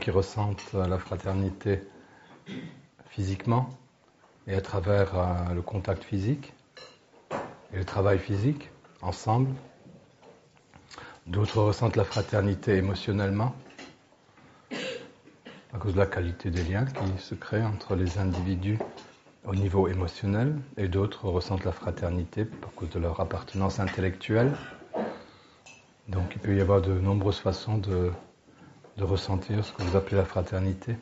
qui ressentent la fraternité physiquement et à travers le contact physique et le travail physique ensemble. D'autres ressentent la fraternité émotionnellement à cause de la qualité des liens qui se créent entre les individus au niveau émotionnel, et d'autres ressentent la fraternité à cause de leur appartenance intellectuelle. Donc il peut y avoir de nombreuses façons de ressentir ce que vous appelez la fraternité.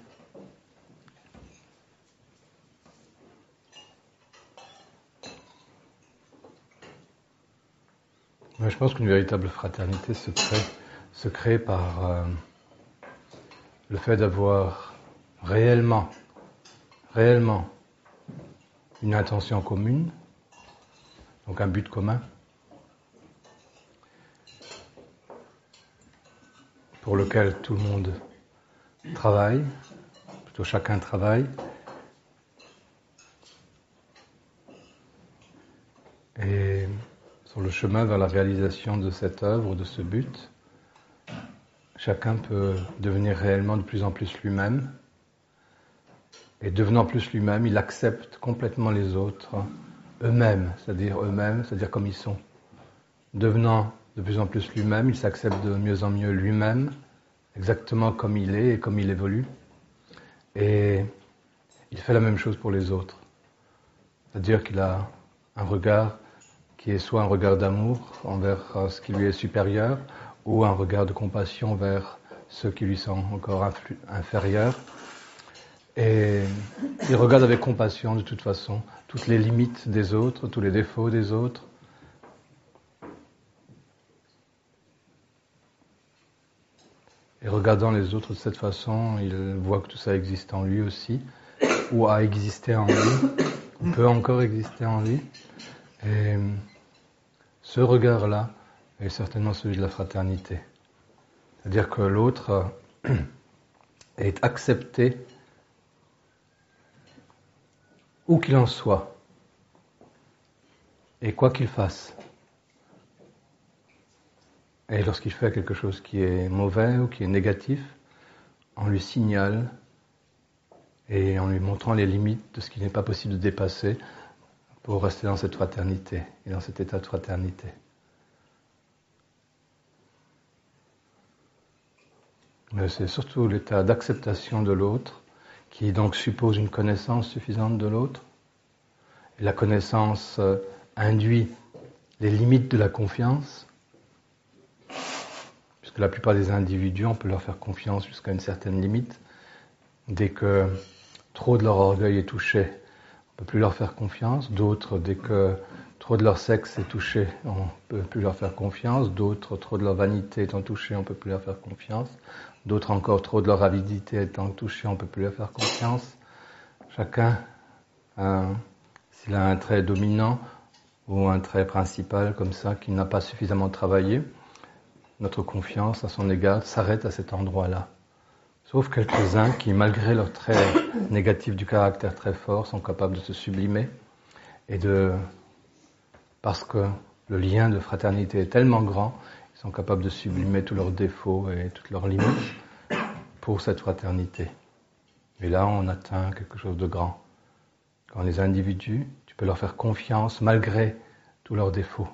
Mais je pense qu'une véritable fraternité se crée par le fait d'avoir réellement une intention commune, donc un but commun, pour lequel tout le monde travaille, plutôt chacun travaille, et sur le chemin vers la réalisation de cette œuvre, de ce but, chacun peut devenir réellement de plus en plus lui-même, et devenant plus lui-même, il accepte complètement les autres, eux-mêmes, c'est-à-dire comme ils sont. Devenant de plus en plus lui-même, il s'accepte de mieux en mieux lui-même, exactement comme il est et comme il évolue. Et il fait la même chose pour les autres. C'est-à-dire qu'il a un regard qui est soit un regard d'amour envers ce qui lui est supérieur, ou un regard de compassion vers ceux qui lui sont encore inférieurs. Et il regarde avec compassion, de toute façon, toutes les limites des autres, tous les défauts des autres. Et regardant les autres de cette façon, il voit que tout ça existe en lui aussi, ou a existé en lui, ou peut encore exister en lui. Et ce regard-là est certainement celui de la fraternité. C'est-à-dire que l'autre est accepté où qu'il en soit, et quoi qu'il fasse. Et lorsqu'il fait quelque chose qui est mauvais ou qui est négatif, on lui signale et en lui montrant les limites de ce qui n'est pas possible de dépasser pour rester dans cette fraternité et dans cet état de fraternité. Mais c'est surtout l'état d'acceptation de l'autre qui donc suppose une connaissance suffisante de l'autre. Et la connaissance induit les limites de la confiance, puisque la plupart des individus, on peut leur faire confiance jusqu'à une certaine limite. Dès que trop de leur orgueil est touché, on ne peut plus leur faire confiance. D'autres, dès que trop de leur sexe est touché, on ne peut plus leur faire confiance. D'autres, trop de leur vanité étant touchée, on ne peut plus leur faire confiance. D'autres encore, trop de leur avidité étant touchée, on ne peut plus leur faire confiance. Chacun, s'il a un trait dominant ou un trait principal comme ça, qui n'a pas suffisamment travaillé, notre confiance à son égard s'arrête à cet endroit-là. Sauf quelques-uns qui, malgré leur trait négatif du caractère très fort, sont capables de se sublimer et parce que le lien de fraternité est tellement grand, ils sont capables de sublimer tous leurs défauts et toutes leurs limites pour cette fraternité. Et là, on atteint quelque chose de grand. Quand les individus, tu peux leur faire confiance malgré tous leurs défauts.